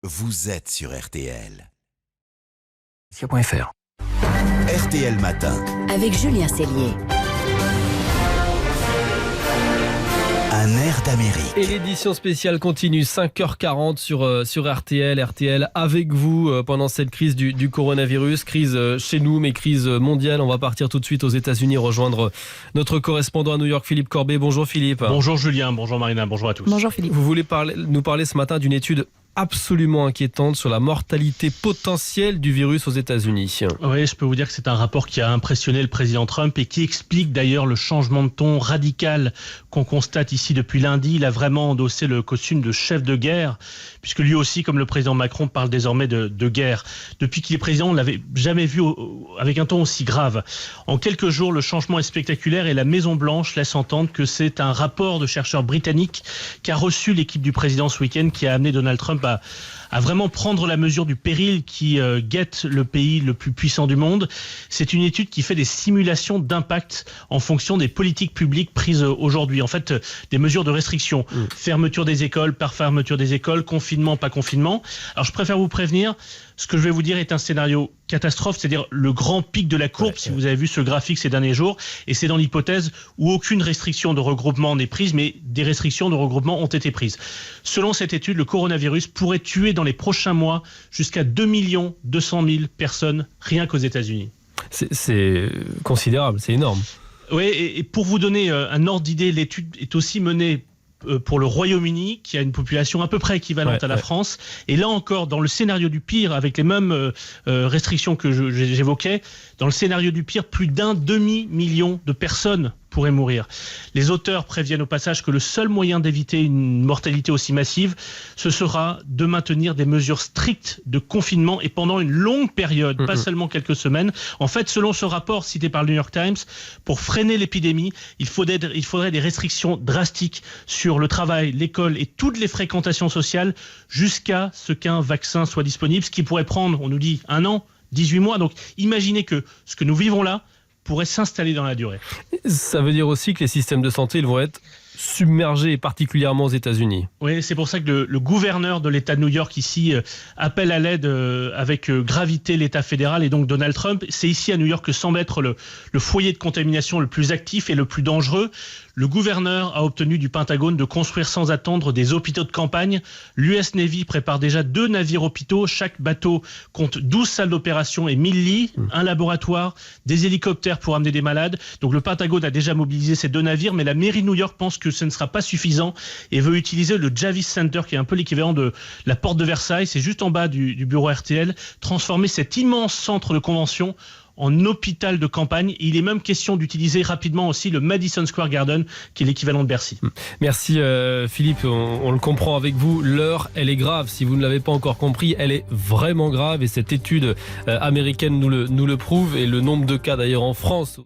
Vous êtes sur RTL. .fr. RTL Matin. Avec Julien Cellier. Un air d'Amérique. Et l'édition spéciale continue, 5h40 sur RTL. RTL avec vous pendant cette crise du coronavirus. Crise chez nous, mais crise mondiale. On va partir tout de suite aux États-Unis rejoindre notre correspondant à New York, Philippe Corbet. Bonjour Philippe. Bonjour Julien, bonjour Marina, bonjour à tous. Bonjour Philippe. Vous voulez nous parler ce matin d'une étude absolument inquiétante sur la mortalité potentielle du virus aux États-Unis. Oui, je peux vous dire que c'est un rapport qui a impressionné le président Trump et qui explique d'ailleurs le changement de ton radical qu'on constate ici depuis lundi. Il a vraiment endossé le costume de chef de guerre, puisque lui aussi, comme le président Macron, parle désormais de guerre. Depuis qu'il est président, on ne l'avait jamais vu avec un ton aussi grave. En quelques jours, le changement est spectaculaire et la Maison-Blanche laisse entendre que c'est un rapport de chercheurs britanniques qu'a reçu l'équipe du président ce week-end, qui a amené Donald Trump à vraiment prendre la mesure du péril qui guette le pays le plus puissant du monde. C'est une étude qui fait des simulations d'impact en fonction des politiques publiques prises aujourd'hui. En fait, des mesures de restriction. Fermeture des écoles, par fermeture des écoles, confinement, pas confinement. Alors je préfère vous prévenir, ce que je vais vous dire est un scénario catastrophe, c'est-à-dire le grand pic de la courbe, si vous avez vu ce graphique ces derniers jours, et c'est dans l'hypothèse où aucune restriction de regroupement n'est prise, mais des restrictions de regroupement ont été prises. Selon cette étude, le coronavirus pourrait tuer dans les prochains mois jusqu'à 2 200 000 personnes, rien qu'aux États-Unis. C'est considérable, c'est énorme. Oui, et pour vous donner un ordre d'idée, l'étude est aussi menée pour le Royaume-Uni, qui a une population à peu près équivalente à la France. Et là encore, dans le scénario du pire, avec les mêmes restrictions que j'évoquais, dans le scénario du pire, plus d'1 demi-million de personnes pourraient mourir. Les auteurs préviennent au passage que le seul moyen d'éviter une mortalité aussi massive, ce sera de maintenir des mesures strictes de confinement et pendant une longue période, pas seulement quelques semaines. En fait, selon ce rapport cité par le New York Times, pour freiner l'épidémie, il faudrait des restrictions drastiques sur le travail, l'école et toutes les fréquentations sociales jusqu'à ce qu'un vaccin soit disponible, ce qui pourrait prendre, on nous dit, 1 an, 18 mois. Donc imaginez que ce que nous vivons là pourrait s'installer dans la durée. Ça veut dire aussi que les systèmes de santé ils vont être submergés, particulièrement aux États-Unis. Oui, c'est pour ça que le gouverneur de l'État de New York ici appelle à l'aide avec gravité l'État fédéral et donc Donald Trump. C'est ici à New York que semble être le foyer de contamination le plus actif et le plus dangereux. Le gouverneur a obtenu du Pentagone de construire sans attendre des hôpitaux de campagne. L'US Navy prépare déjà 2 navires hôpitaux. Chaque bateau compte 12 salles d'opération et 1000 lits, un laboratoire, des hélicoptères pour amener des malades. Donc le Pentagone a déjà mobilisé ces 2 navires, mais la mairie de New York pense que ce ne sera pas suffisant et veut utiliser le Javits Center, qui est un peu l'équivalent de la porte de Versailles. C'est juste en bas du bureau RTL. Transformer cet immense centre de convention en hôpital de campagne. Il est même question d'utiliser rapidement aussi le Madison Square Garden, qui est l'équivalent de Bercy. Merci Philippe, on le comprend avec vous, l'heure elle est grave. Si vous ne l'avez pas encore compris, elle est vraiment grave et cette étude américaine nous le prouve, et le nombre de cas d'ailleurs en France